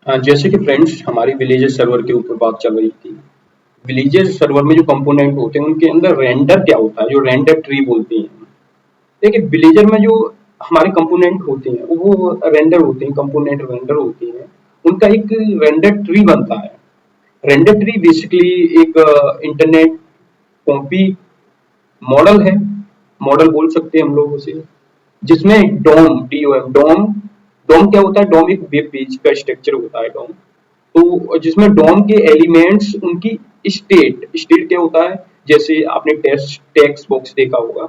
जैसे कि फ्रेंड्स हमारी विलेजर सर्वर के ऊपर बात चल रही थी। विलेजर सर्वर में जो कंपोनेंट होते हैं उनके अंदर रेंडर क्या होता है, जो रेंडर ट्री बोलते हैं। देखिए विलेजर में जो हमारे कंपोनेंट होते हैं वो रेंडर होते हैं, कंपोनेंट रेंडर होते हैं। उनका एक रेंडर ट्री बनता है। रेंडर ट्री बेसिकली एक इंटरनेट कॉपी मॉडल है, मॉडल बोल सकते हैं हम लोग उसे, जिसमें डोम डोम क्या होता है? डोम एक वेब पेज का स्ट्रक्चर होता है डोम। तो जिसमें डोम के एलिमेंट्स उनकी स्टेट क्या होता है? जैसे आपने टेक्स्ट बॉक्स देखा होगा,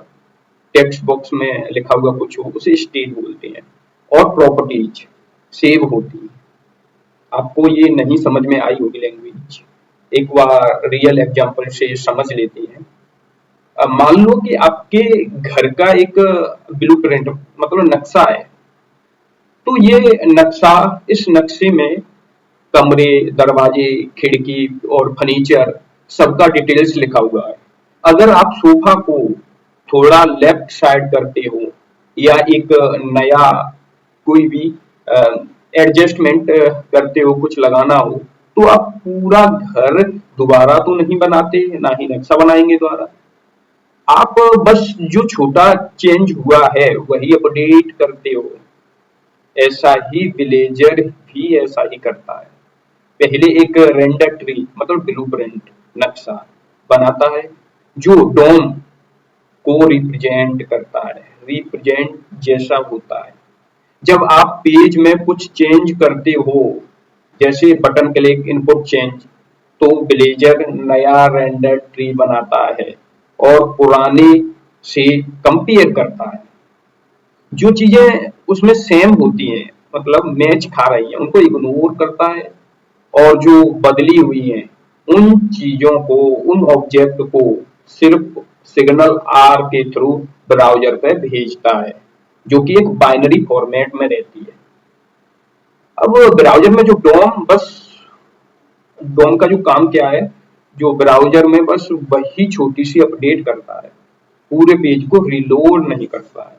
टेक्स्ट बॉक्स में लिखा हुआ कुछ हो उसे स्टेट बोलते हैं। और प्रॉपर्टीज सेव होती है। आपको ये नहीं समझ में आई होगी लैंग्वेज, एक बार रियल एग्जांपल से समझ लेते हैं। मान लो कि आपके घर का एक ब्लूप्रिंट मतलब नक्शा है। तो ये नक्शा, इस नक्शे में कमरे, दरवाजे, खिड़की और फर्नीचर सबका डिटेल्स लिखा हुआ है। अगर आप सोफा को थोड़ा लेफ्ट साइड करते हो या एक नया कोई भी एडजस्टमेंट करते हो, कुछ लगाना हो, तो आप पूरा घर दोबारा तो नहीं बनाते, ना ही नक्शा बनाएंगे दोबारा। आप बस जो छोटा चेंज हुआ है वही अपडेट करते हो। ऐसा ही विलेजर भी ऐसा ही करता है। पहले एक रेंडर ट्री मतलब ब्लूप्रिंट नक्शा बनाता है जो डोम को रिप्रेजेंट करता है, रिप्रेजेंट जैसा होता है। जब आप पेज में कुछ चेंज करते हो, जैसे बटन क्लिक, इनपुट चेंज, तो ब्लेजर नया रेंडर ट्री बनाता है और पुराने से कंपेयर करता है। जो चीजें उसमें सेम होती हैं मतलब मैच खा रही हैं उनको इग्नोर करता है, और जो बदली हुई हैं उन चीजों को, उन ऑब्जेक्ट को सिर्फ सिग्नल आर के थ्रू ब्राउजर पे भेजता है, जो कि एक बाइनरी फॉर्मेट में रहती है। अब ब्राउजर में जो डोम का जो काम क्या है, जो ब्राउजर में बस वही छोटी सी अपडेट करता है, पूरे पेज को रिलोड नहीं करता है।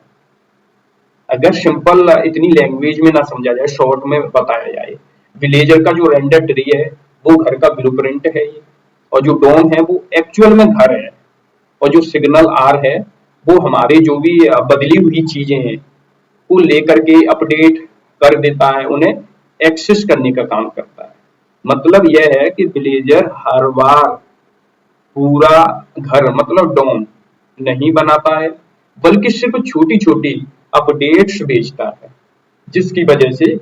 अगर सिंपल इतनी लैंग्वेज में ना समझा जाए, शॉर्ट में बताया जाए, विलेजर का जो रेंडर ट्री है वो घर का ब्लूप्रिंट है ये, और जो डोम है वो एक्चुअल में घर है, और जो सिग्नल आर है वो हमारे जो भी बदली हुई चीजें हैं को लेकर के अपडेट कर देता है, उन्हें एक्सेस करने का काम करता है। मतलब यह है कि विलेजर हर बार पूरा घर मतलब डोम नहीं बनाता है, बल्कि सिर्फ छोटी छोटी अपडेट्स भेजता है, जिसकी वजह से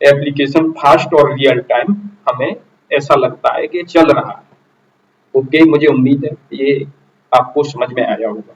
एप्लीकेशन फास्ट और रियल टाइम हमें ऐसा लगता है कि चल रहा है। ओके, मुझे उम्मीद है ये आपको समझ में आया होगा।